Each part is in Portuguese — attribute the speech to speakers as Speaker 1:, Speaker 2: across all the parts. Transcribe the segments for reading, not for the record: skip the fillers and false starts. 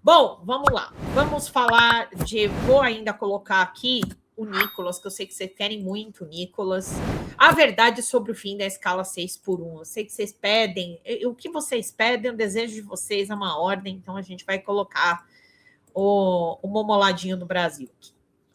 Speaker 1: Bom, vamos lá. Vamos falar de... Vou ainda colocar aqui o Nicolas, que eu sei que vocês querem muito, Nicolas. A verdade sobre o fim da escala 6x1. Eu sei que vocês pedem. O que vocês pedem, o desejo de vocês é uma ordem, então a gente vai colocar o momoladinho do Brasil.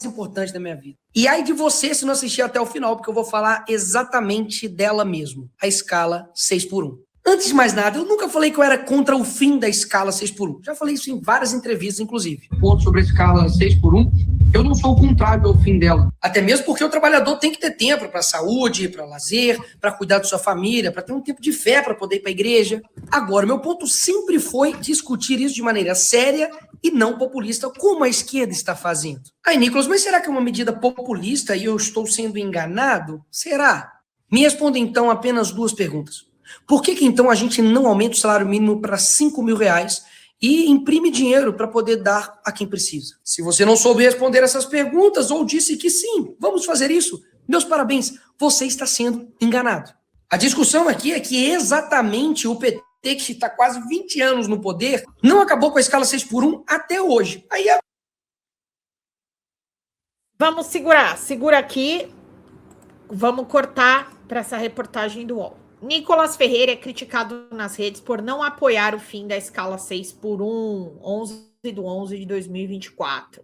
Speaker 2: Mais importante da minha vida. E aí de você se não assistir até o final, porque eu vou falar exatamente dela mesmo. A escala 6x1. Antes de mais nada, eu nunca falei que eu era contra o fim da escala 6x1. Já falei isso em várias entrevistas, inclusive. Ponto sobre a escala 6x1, eu não sou o contrário ao fim dela. Até mesmo porque o trabalhador tem que ter tempo para saúde, para lazer, para cuidar da sua família, para ter um tempo de fé para poder ir para a igreja. Agora, meu ponto sempre foi discutir isso de maneira séria e não populista, como a esquerda está fazendo. Aí, Nicolas, mas será que é uma medida populista e eu estou sendo enganado? Será? Me responda, então, apenas duas perguntas. Por que então a gente não aumenta o salário mínimo para R$5.000 e imprime dinheiro para poder dar a quem precisa? Se você não soube responder essas perguntas ou disse que sim, vamos fazer isso, meus parabéns, você está sendo enganado. A discussão aqui é que exatamente o PT, que está quase 20 anos no poder, não acabou com a escala 6x1 até hoje. Aí
Speaker 1: Vamos segurar, segura aqui, vamos cortar para essa reportagem do UOL. Nicolas Ferreira é criticado nas redes por não apoiar o fim da escala 6x1, 11/11 de 2024.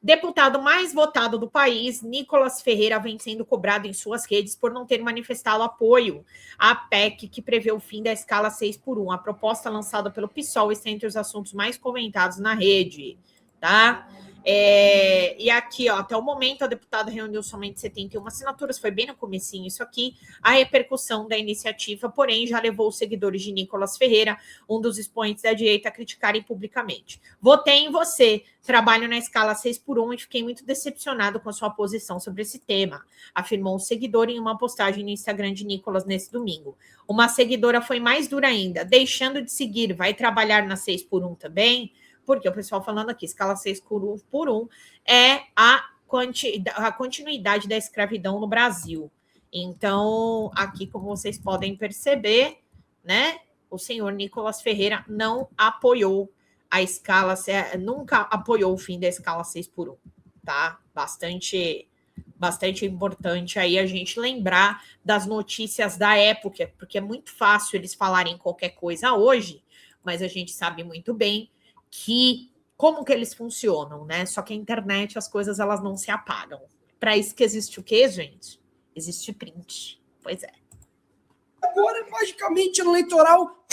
Speaker 1: Deputado mais votado do país, Nicolas Ferreira vem sendo cobrado em suas redes por não ter manifestado apoio à PEC que prevê o fim da escala 6x1. A proposta lançada pelo PSOL está entre os assuntos mais comentados na rede, tá? E aqui, ó, até o momento, a deputada reuniu somente 71 assinaturas, foi bem no comecinho isso aqui, a repercussão da iniciativa, porém, já levou os seguidores de Nicolas Ferreira, um dos expoentes da direita, a criticarem publicamente. Votei em você, trabalho na escala 6x1 e fiquei muito decepcionado com a sua posição sobre esse tema, afirmou um seguidor em uma postagem no Instagram de Nicolas nesse domingo. Uma seguidora foi mais dura ainda, deixando de seguir, vai trabalhar na 6x1 também? Porque o pessoal falando aqui, escala 6x1 é a continuidade da escravidão no Brasil. Então, aqui, como vocês podem perceber, né, o senhor Nicolas Ferreira não apoiou a escala, nunca apoiou o fim da escala 6x1, tá? Bastante importante aí a gente lembrar das notícias da época, porque é muito fácil eles falarem qualquer coisa hoje, mas a gente sabe muito bem como que eles funcionam, né? Só que a internet, as coisas, elas não se apagam. Para isso que existe o quê, gente? Existe print. Pois é.
Speaker 2: Agora, magicamente, no eleitoral,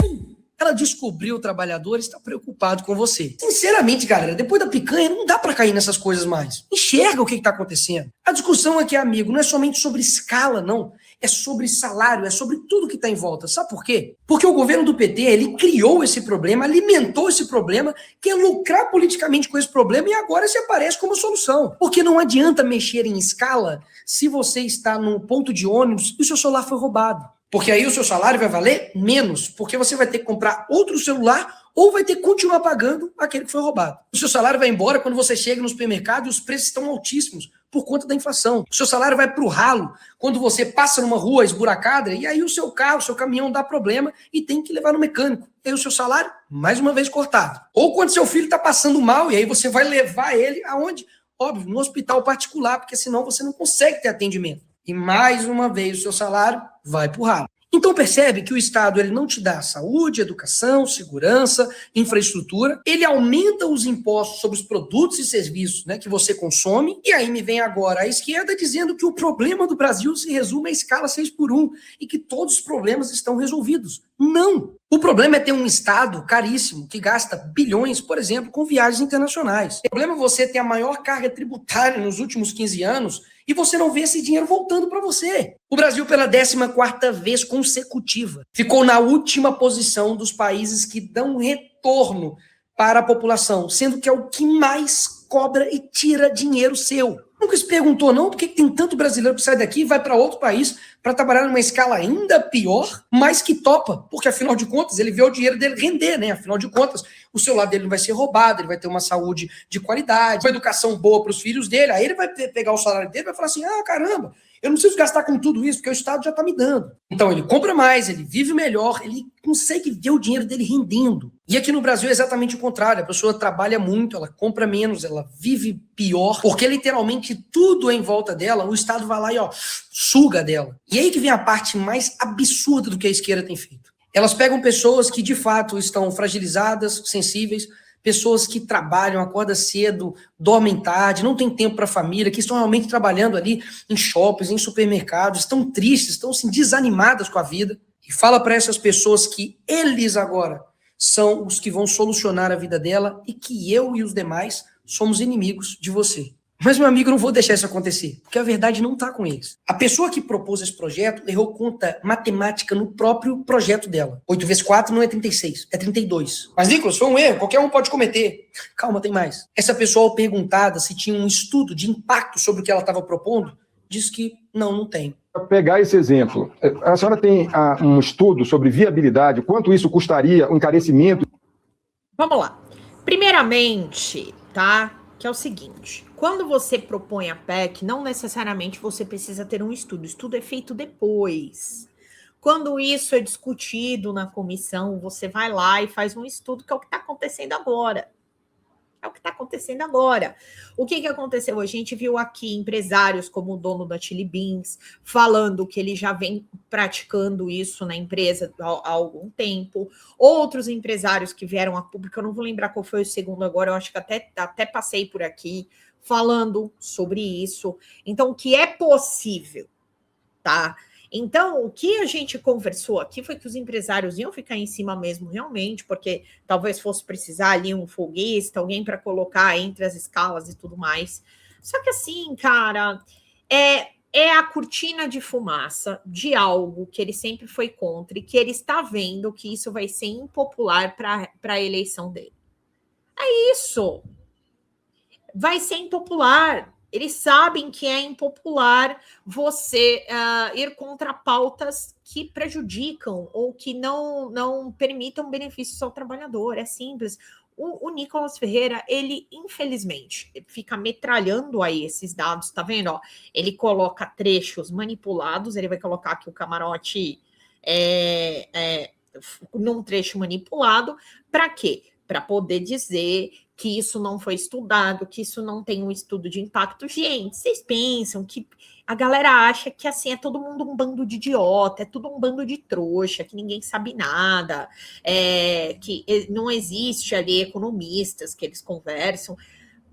Speaker 2: ela descobriu o trabalhador e está preocupado com você. Sinceramente, galera, depois da picanha, não dá para cair nessas coisas mais. Enxerga o que está acontecendo. A discussão aqui, amigo, não é somente sobre escala, não. É sobre salário, é sobre tudo que está em volta. Sabe por quê? Porque o governo do PT, ele criou esse problema, alimentou esse problema, quer lucrar politicamente com esse problema e agora se aparece como solução. Porque não adianta mexer em escala se você está num ponto de ônibus e o seu celular foi roubado. Porque aí o seu salário vai valer menos, porque você vai ter que comprar outro celular ou vai ter que continuar pagando aquele que foi roubado. O seu salário vai embora quando você chega no supermercado e os preços estão altíssimos por conta da inflação. O seu salário vai para o ralo quando você passa numa rua esburacada e aí o seu carro, o seu caminhão dá problema e tem que levar no mecânico. E aí o seu salário, mais uma vez, cortado. Ou quando seu filho está passando mal e aí você vai levar ele aonde? Óbvio, no hospital particular, porque senão você não consegue ter atendimento. E mais uma vez o seu salário vai para o ralo. Então percebe que o Estado ele não te dá saúde, educação, segurança, infraestrutura, ele aumenta os impostos sobre os produtos e serviços, né, que você consome, e aí me vem agora a esquerda dizendo que o problema do Brasil se resume à escala 6x1 e que todos os problemas estão resolvidos. Não! O problema é ter um Estado caríssimo, que gasta bilhões, por exemplo, com viagens internacionais. O problema é você ter a maior carga tributária nos últimos 15 anos e você não vê esse dinheiro voltando para você. O Brasil, pela 14ª vez consecutiva, ficou na última posição dos países que dão retorno para a população, sendo que é o que mais cobra e tira dinheiro seu. Nunca se perguntou, não, por que tem tanto brasileiro que sai daqui e vai para outro país para trabalhar numa escala ainda pior, mas que topa, porque afinal de contas ele vê o dinheiro dele render, né? Afinal de contas, o celular dele não vai ser roubado, ele vai ter uma saúde de qualidade, uma educação boa para os filhos dele, aí ele vai pegar o salário dele e vai falar assim, ah, caramba, Eu não preciso gastar com tudo isso, porque o Estado já está me dando. Então ele compra mais, ele vive melhor, ele consegue ver o dinheiro dele rendendo. E aqui no Brasil é exatamente o contrário. A pessoa trabalha muito, ela compra menos, ela vive pior, porque literalmente tudo em volta dela, o Estado vai lá e suga dela. E aí que vem a parte mais absurda do que a esquerda tem feito. Elas pegam pessoas que de fato estão fragilizadas, sensíveis, pessoas que trabalham, acordam cedo, dormem tarde, não tem tempo para a família, que estão realmente trabalhando ali em shoppings, em supermercados, estão tristes, estão assim, desanimadas com a vida. E fala para essas pessoas que eles agora são os que vão solucionar a vida dela e que eu e os demais somos inimigos de você. Mas, meu amigo, eu não vou deixar isso acontecer, porque a verdade não está com eles. A pessoa que propôs esse projeto errou conta matemática no próprio projeto dela. 8 vezes 4 não é 36, é 32. Mas, Nicolas, foi um erro, qualquer um pode cometer. Calma, tem mais. Essa pessoa, ao perguntada se tinha um estudo de impacto sobre o que ela estava propondo, disse que não tem.
Speaker 3: Para pegar esse exemplo, a senhora tem um estudo sobre viabilidade, quanto isso custaria, o encarecimento?
Speaker 1: Vamos lá. Primeiramente, tá? Que é o seguinte, quando você propõe a PEC, não necessariamente você precisa ter um estudo. O estudo é feito depois. Quando isso é discutido na comissão, você vai lá e faz um estudo, que é o que está acontecendo agora. É o que está acontecendo agora. O que aconteceu? A gente viu aqui empresários como o dono da Chili Beans falando que ele já vem praticando isso na empresa há algum tempo. Outros empresários que vieram a público, eu não vou lembrar qual foi o segundo agora, eu acho que até passei por aqui, falando sobre isso. Então, o que é possível, tá? Então, o que a gente conversou aqui foi que os empresários iam ficar em cima mesmo, realmente, porque talvez fosse precisar ali um folguista, alguém para colocar entre as escalas e tudo mais. Só que assim, cara, é a cortina de fumaça de algo que ele sempre foi contra e que ele está vendo que isso vai ser impopular para a eleição dele. É isso. Vai ser impopular. Eles sabem que é impopular você ir contra pautas que prejudicam ou que não permitam benefícios ao trabalhador. É simples. O Nicolas Ferreira, ele, infelizmente, fica metralhando aí esses dados, tá vendo? Ó, ele coloca trechos manipulados, ele vai colocar aqui o camarote num trecho manipulado. Para quê? Para poder dizer que isso não foi estudado, que isso não tem um estudo de impacto. Gente, vocês pensam que a galera acha que assim é todo mundo um bando de idiota, é tudo um bando de trouxa, que ninguém sabe nada, que não existe ali economistas que eles conversam.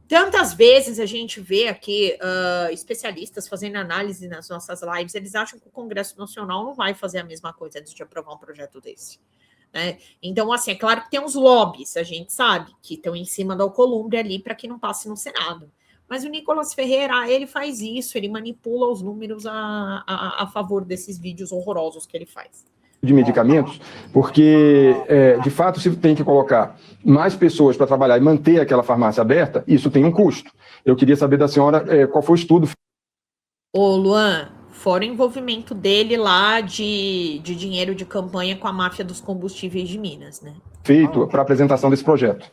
Speaker 1: Tantas vezes a gente vê aqui especialistas fazendo análise nas nossas lives, eles acham que o Congresso Nacional não vai fazer a mesma coisa antes de aprovar um projeto desse. Né? Então, assim, é claro que tem uns lobbies, a gente sabe, que estão em cima da Alcolumbre ali para que não passe no Senado. Mas o Nicolas Ferreira, ele faz isso, ele manipula os números a favor desses vídeos horrorosos que ele faz.
Speaker 3: De medicamentos, porque, de fato, se tem que colocar mais pessoas para trabalhar e manter aquela farmácia aberta, isso tem um custo. Eu queria saber da senhora qual foi o estudo.
Speaker 1: Ô, Luan, fora o envolvimento dele lá de dinheiro de campanha com a máfia dos combustíveis de Minas, né?
Speaker 3: Feito para a apresentação desse projeto.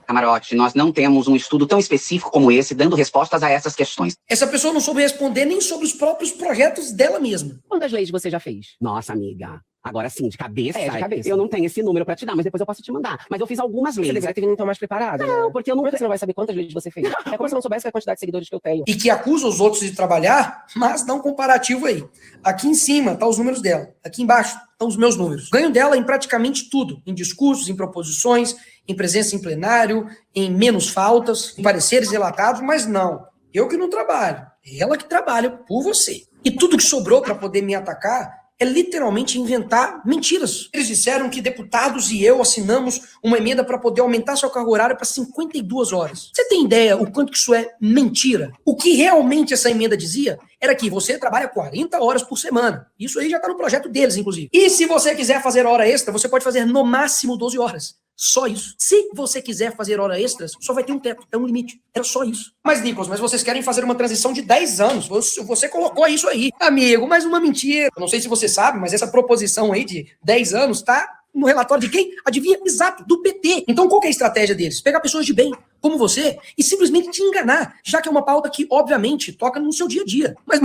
Speaker 4: Camarote, nós não temos um estudo tão específico como esse, dando respostas a essas questões.
Speaker 2: Essa pessoa não soube responder nem sobre os próprios projetos dela mesma.
Speaker 5: Quantas leis você já fez?
Speaker 4: Nossa, amiga. Agora sim, de cabeça.
Speaker 5: De cabeça.
Speaker 4: Eu não tenho esse número pra te dar, mas depois eu posso te mandar. Mas eu fiz algumas leis.
Speaker 5: Você deveria ter vindo então mais preparada.
Speaker 4: Não,
Speaker 5: né?
Speaker 4: porque eu não...
Speaker 5: Por que você não vai saber quantas leis você fez? É como se eu não soubesse a quantidade de seguidores que eu tenho.
Speaker 2: E que acusa os outros de trabalhar, mas dá um comparativo aí. Aqui em cima tá os números dela. Aqui embaixo estão os meus números. Ganho dela em praticamente tudo. Em discursos, em proposições, em presença em plenário, em menos faltas, em pareceres relatados, mas não. Eu que não trabalho. Ela que trabalha por você. E tudo que sobrou para poder me atacar é literalmente inventar mentiras. Eles disseram que deputados e eu assinamos uma emenda para poder aumentar sua carga horária para 52 horas. Você tem ideia o quanto que isso é mentira? O que realmente essa emenda dizia era que você trabalha 40 horas por semana. Isso aí já está no projeto deles, inclusive. E se você quiser fazer hora extra, você pode fazer no máximo 12 horas. Só isso. Se você quiser fazer hora extras, só vai ter um teto, é um limite. Era só isso. Mas, Nicolas, mas vocês querem fazer uma transição de 10 anos. Você colocou isso aí. Amigo, mas uma mentira. Eu não sei se você sabe, mas essa proposição aí de 10 anos tá no relatório de quem? Adivinha? Exato, do PT. Então qual que é a estratégia deles? Pegar pessoas de bem, como você, e simplesmente te enganar, já que é uma pauta que, obviamente, toca no seu dia a dia. Mas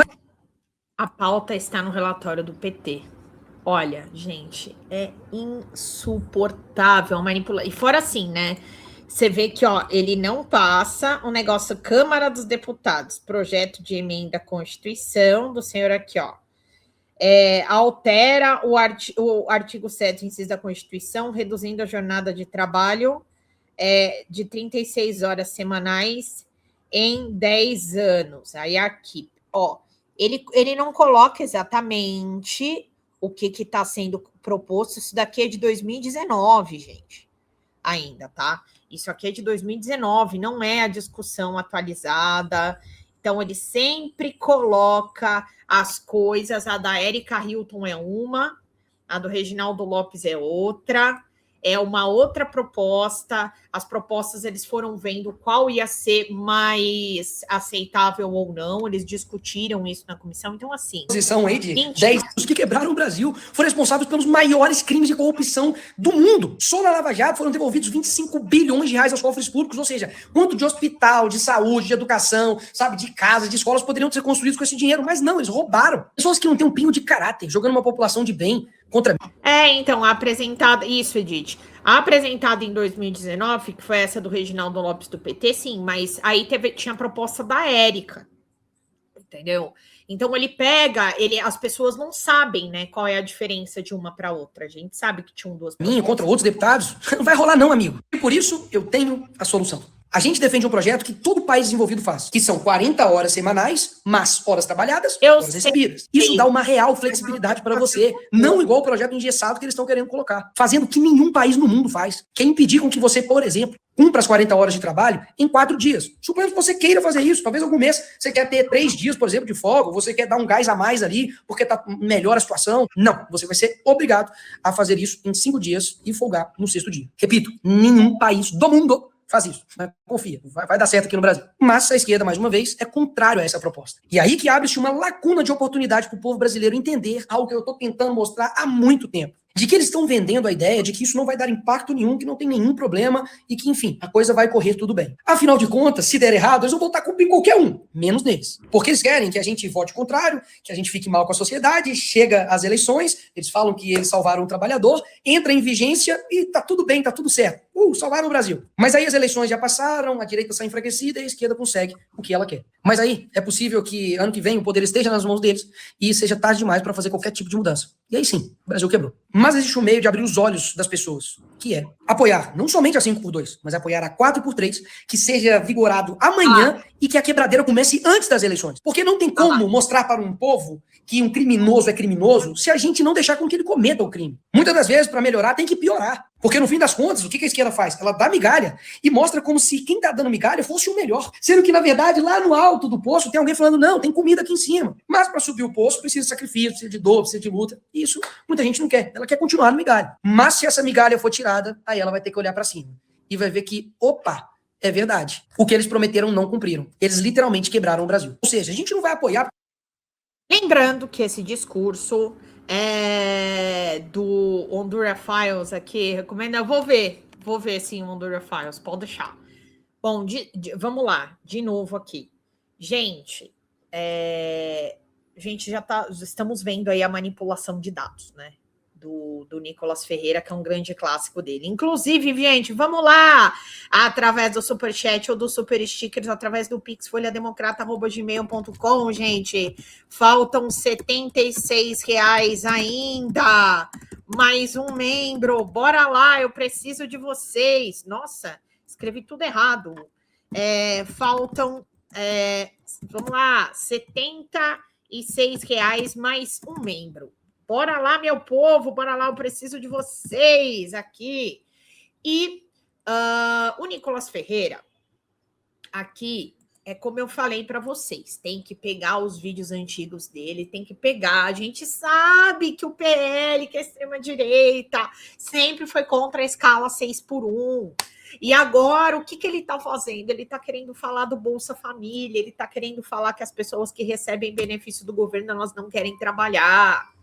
Speaker 1: A pauta está no relatório do PT. Olha, gente, é insuportável manipular. E fora assim, né? Você vê que, ó, ele não passa o negócio Câmara dos Deputados, projeto de emenda à Constituição do senhor aqui, ó. Altera o artigo 7, inciso da Constituição, reduzindo a jornada de trabalho de 36 horas semanais em 10 anos. Aí aqui, ó, ele não coloca exatamente o que está sendo proposto. Isso daqui é de 2019, gente, ainda, tá? Isso aqui é de 2019, não é a discussão atualizada. Então, ele sempre coloca as coisas. A da Érica Hilton é uma, a do Reginaldo Lopes é outra, é uma outra proposta. As propostas, eles foram vendo qual ia ser mais aceitável ou não. Eles discutiram isso na comissão. Então, assim...
Speaker 2: Posição aí de 10 anos que quebraram o Brasil, foram responsáveis pelos maiores crimes de corrupção do mundo. Só na Lava Jato foram devolvidos 25 bilhões de reais aos cofres públicos, ou seja, quanto de hospital, de saúde, de educação, sabe, de casas, de escolas poderiam ser construídos com esse dinheiro, mas não, eles roubaram. Pessoas que não têm um pingo de caráter, jogando uma população de bem contra...
Speaker 1: então, apresentada... Isso, Edith. A apresentada em 2019, que foi essa do Reginaldo Lopes do PT, sim, mas aí tinha a proposta da Érica, entendeu? Então ele pega, as pessoas não sabem, né, qual é a diferença de uma para outra. A gente sabe que tinham duas
Speaker 2: propostas. Contra outros deputados, não vai rolar não, amigo. E por isso eu tenho a solução. A gente defende um projeto que todo país desenvolvido faz, que são 40 horas semanais, mas horas trabalhadas, horas recebidas. Isso dá uma real flexibilidade para você, não igual o projeto engessado que eles estão querendo colocar, fazendo o que nenhum país no mundo faz, que é impedir com que você, por exemplo, cumpra as 40 horas de trabalho em 4 dias. Suponhamos que você queira fazer isso, talvez algum mês você quer ter 3 dias, por exemplo, de folga, ou você quer dar um gás a mais ali, porque tá melhor a situação. Não, você vai ser obrigado a fazer isso em 5 dias e folgar no 6º dia. Repito, nenhum país do mundo faz isso, mas confia, vai dar certo aqui no Brasil. Mas a esquerda, mais uma vez, é contrário a essa proposta. E aí que abre-se uma lacuna de oportunidade para o povo brasileiro entender algo que eu estou tentando mostrar há muito tempo. De que eles estão vendendo a ideia de que isso não vai dar impacto nenhum, que não tem nenhum problema e que, enfim, a coisa vai correr tudo bem. Afinal de contas, se der errado, eles vão voltar a culpa em qualquer um, menos neles. Porque eles querem que a gente vote contrário, que a gente fique mal com a sociedade, chega às eleições, eles falam que eles salvaram o trabalhador, entra em vigência e tá tudo bem, tá tudo certo. Salvaram o Brasil. Mas aí as eleições já passaram, a direita está enfraquecida e a esquerda consegue o que ela quer. Mas aí é possível que ano que vem o poder esteja nas mãos deles e seja tarde demais para fazer qualquer tipo de mudança. E aí sim, o Brasil quebrou. Mas existe um meio de abrir os olhos das pessoas, que é apoiar não somente a 5x2, mas apoiar a 4x3, que seja vigorado amanhã e que a quebradeira comece antes das eleições. Porque não tem como mostrar para um povo que um criminoso é criminoso se a gente não deixar com que ele cometa o crime. Muitas das vezes, para melhorar, tem que piorar. Porque no fim das contas, o que a esquerda faz? Ela dá migalha e mostra como se quem tá dando migalha fosse o melhor. Sendo que, na verdade, lá no alto do poço tem alguém falando, não, tem comida aqui em cima. Mas para subir o poço precisa de sacrifício, precisa de dor, precisa de luta. E isso muita gente não quer. Ela quer continuar no migalha. Mas se essa migalha for tirada, aí ela vai ter que olhar para cima. E vai ver que, opa, é verdade. O que eles prometeram não cumpriram. Eles literalmente quebraram o Brasil. Ou seja, a gente não vai apoiar...
Speaker 1: Lembrando que esse discurso do Honduras Files aqui, recomendo, eu vou ver sim o Honduras Files, pode deixar. Bom, vamos lá, de novo aqui. Gente, estamos vendo aí a manipulação de dados, né? Do Nicolas Ferreira, que é um grande clássico dele. Inclusive, gente, vamos lá! Através do Superchat ou do Super Stickers, através do Pix folhademocrata@gmail.com, gente. Faltam R$76 ainda. Mais um membro. Bora lá, eu preciso de vocês. Nossa, escrevi tudo errado. Faltam, vamos lá, R$76 mais um membro. Bora lá, meu povo, bora lá, eu preciso de vocês aqui. E o Nicolas Ferreira, aqui, é como eu falei para vocês, tem que pegar os vídeos antigos dele, tem que pegar. A gente sabe que o PL, que é a extrema-direita, sempre foi contra a escala 6x1. E agora, o que ele está fazendo? Ele está querendo falar do Bolsa Família, ele está querendo falar que as pessoas que recebem benefício do governo, elas não querem trabalhar.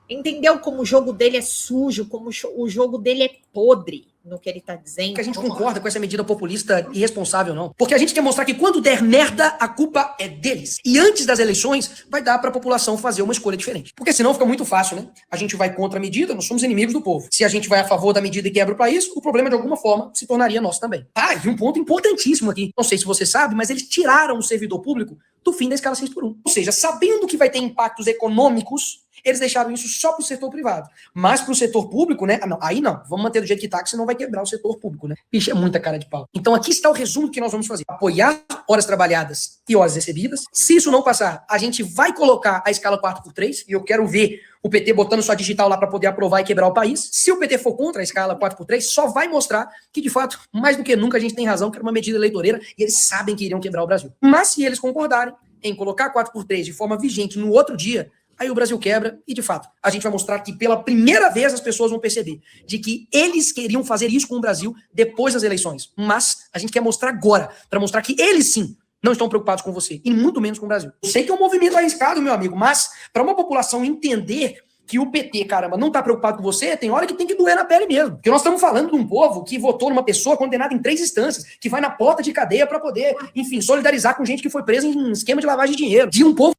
Speaker 1: Entendeu como o jogo dele é sujo, como o jogo dele é podre? no que ele tá dizendo.
Speaker 2: Que a gente concorda com essa medida populista e irresponsável, não. Porque a gente quer mostrar que quando der merda, a culpa é deles. E antes das eleições, vai dar pra população fazer uma escolha diferente. Porque senão fica muito fácil, né? A gente vai contra a medida, nós somos inimigos do povo. Se a gente vai a favor da medida e quebra o país, o problema de alguma forma se tornaria nosso também. Ah, e um ponto importantíssimo aqui. Não sei se você sabe, mas eles tiraram o servidor público do fim da escala 6x1. Ou seja, sabendo que vai ter impactos econômicos, eles deixaram isso só para o setor privado. Mas para o setor público, né? Não, aí não. Vamos manter do jeito que tá, que senão vai quebrar o setor público, né? Bicho, é muita cara de pau. Então aqui está o resumo que nós vamos fazer. Apoiar horas trabalhadas e horas recebidas. Se isso não passar, a gente vai colocar a escala 4x3, e eu quero ver o PT botando sua digital lá para poder aprovar e quebrar o país. Se o PT for contra a escala 4x3, só vai mostrar que, de fato, mais do que nunca, a gente tem razão, que era uma medida eleitoreira, e eles sabem que iriam quebrar o Brasil. Mas se eles concordarem em colocar 4x3 de forma vigente no outro dia, aí o Brasil quebra e, de fato, a gente vai mostrar que pela primeira vez as pessoas vão perceber de que eles queriam fazer isso com o Brasil depois das eleições. Mas a gente quer mostrar agora, para mostrar que eles sim não estão preocupados com você, e muito menos com o Brasil. Eu sei que é um movimento arriscado, meu amigo, mas para uma população entender que o PT, caramba, não tá preocupado com você, tem hora que tem que doer na pele mesmo. Porque nós estamos falando de um povo que votou numa pessoa condenada em 3 instâncias, que vai na porta de cadeia para poder, enfim, solidarizar com gente que foi presa em esquema de lavagem de dinheiro. De um povo.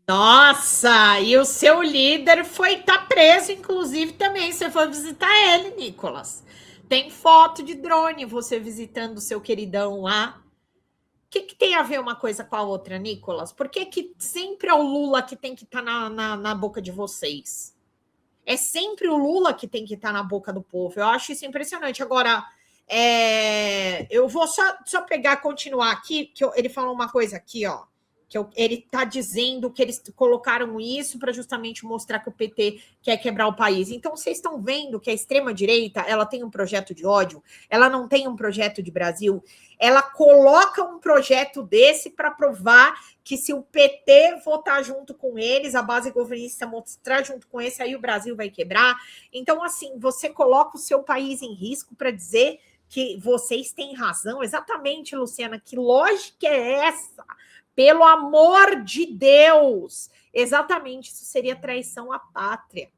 Speaker 1: Nossa, e o seu líder tá preso, inclusive, também. Você foi visitar ele, Nicolas. Tem foto de drone, você visitando o seu queridão lá. O que tem a ver uma coisa com a outra, Nicolas? Por que sempre é o Lula que tem que estar na boca de vocês? É sempre o Lula que tem que estar na boca do povo. Eu acho isso impressionante. Agora, eu vou só continuar aqui, que ele falou uma coisa aqui, ó. Ele está dizendo que eles colocaram isso para justamente mostrar que o PT quer quebrar o país. Então, vocês estão vendo que a extrema-direita ela tem um projeto de ódio, ela não tem um projeto de Brasil, ela coloca um projeto desse para provar que se o PT votar junto com eles, a base governista mostrar junto com esse, aí o Brasil vai quebrar. Então, assim, você coloca o seu país em risco para dizer que vocês têm razão. Exatamente, Luciana, que lógica é essa? Pelo amor de Deus! Exatamente, isso seria traição à pátria.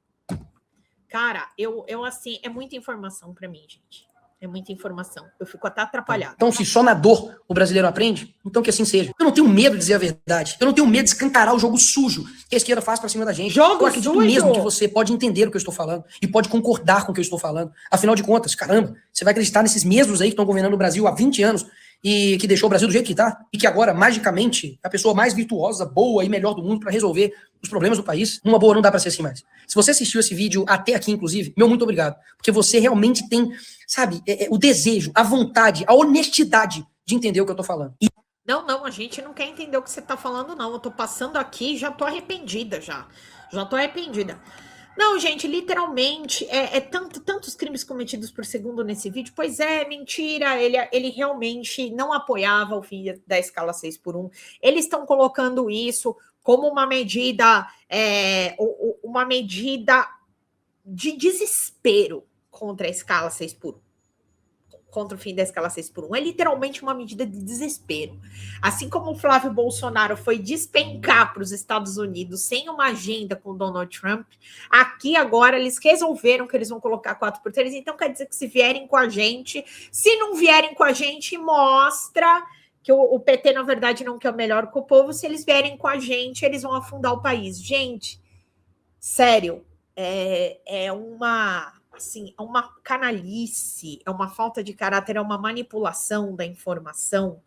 Speaker 1: Cara, eu assim, é muita informação para mim, gente. É muita informação. Eu fico até atrapalhada.
Speaker 2: Então, se só na dor o brasileiro aprende, então que assim seja. Eu não tenho medo de dizer a verdade. Eu não tenho medo de escancarar o jogo sujo que a esquerda faz pra cima da gente. Eu acredito mesmo que você pode entender o que eu estou falando e pode concordar com o que eu estou falando. Afinal de contas, caramba, você vai acreditar nesses mesmos aí que estão governando o Brasil há 20 anos e que deixou o Brasil do jeito que tá, e que agora, magicamente, a pessoa mais virtuosa, boa e melhor do mundo para resolver os problemas do país. Numa boa, não dá para ser assim mais. Se você assistiu esse vídeo até aqui, inclusive, meu muito obrigado, porque você realmente tem, sabe, o desejo, a vontade, a honestidade de entender o que eu tô falando.
Speaker 1: Não, a gente não quer entender o que você tá falando, não. Eu tô passando aqui e já tô arrependida, já tô arrependida. Não, gente, literalmente, tantos crimes cometidos por segundo nesse vídeo. Pois é, mentira, ele realmente não apoiava o fim da escala 6x1. Eles estão colocando isso como uma medida de desespero contra a escala 6x1. Contra o fim da escala 6x1. É literalmente uma medida de desespero. Assim como o Flávio Bolsonaro foi despencar para os Estados Unidos sem uma agenda com o Donald Trump, aqui agora eles resolveram que eles vão colocar 4x3, então quer dizer que se vierem com a gente, se não vierem com a gente, mostra que o PT, na verdade, não quer o melhor com o povo. Se eles vierem com a gente, eles vão afundar o país. Gente, sério, é uma canalice, é uma falta de caráter, é uma manipulação da informação,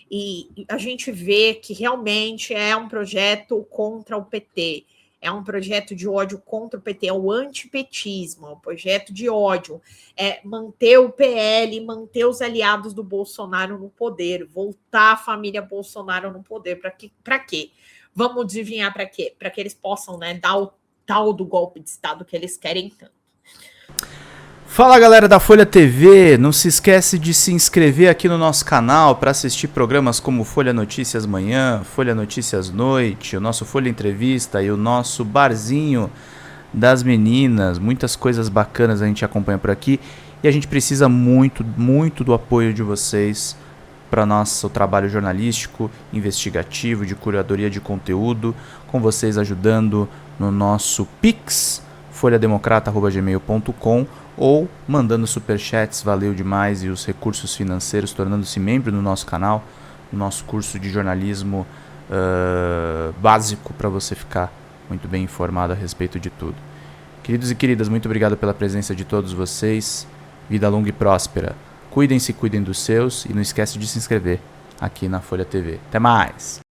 Speaker 1: e a gente vê que realmente é um projeto contra o PT, é um projeto de ódio contra o PT, é o antipetismo, é um projeto de ódio, é manter o PL, manter os aliados do Bolsonaro no poder, voltar a família Bolsonaro no poder. Para quê? Vamos adivinhar para quê? Para que eles possam, né, dar o tal do golpe de Estado que eles querem tanto.
Speaker 6: Fala, galera da Folha TV, não se esquece de se inscrever aqui no nosso canal para assistir programas como Folha Notícias Manhã, Folha Notícias Noite, o nosso Folha Entrevista e o nosso Barzinho das Meninas. Muitas coisas bacanas a gente acompanha por aqui e a gente precisa muito, muito do apoio de vocês para nosso trabalho jornalístico, investigativo, de curadoria de conteúdo, com vocês ajudando no nosso Pix, folhademocrata@gmail.com ou mandando superchats, valeu demais, e os recursos financeiros, tornando-se membro do nosso canal, no nosso curso de jornalismo básico para você ficar muito bem informado a respeito de tudo. Queridos e queridas, muito obrigado pela presença de todos vocês. Vida longa e próspera. Cuidem-se, cuidem dos seus e não esquece de se inscrever aqui na Folha TV. Até mais!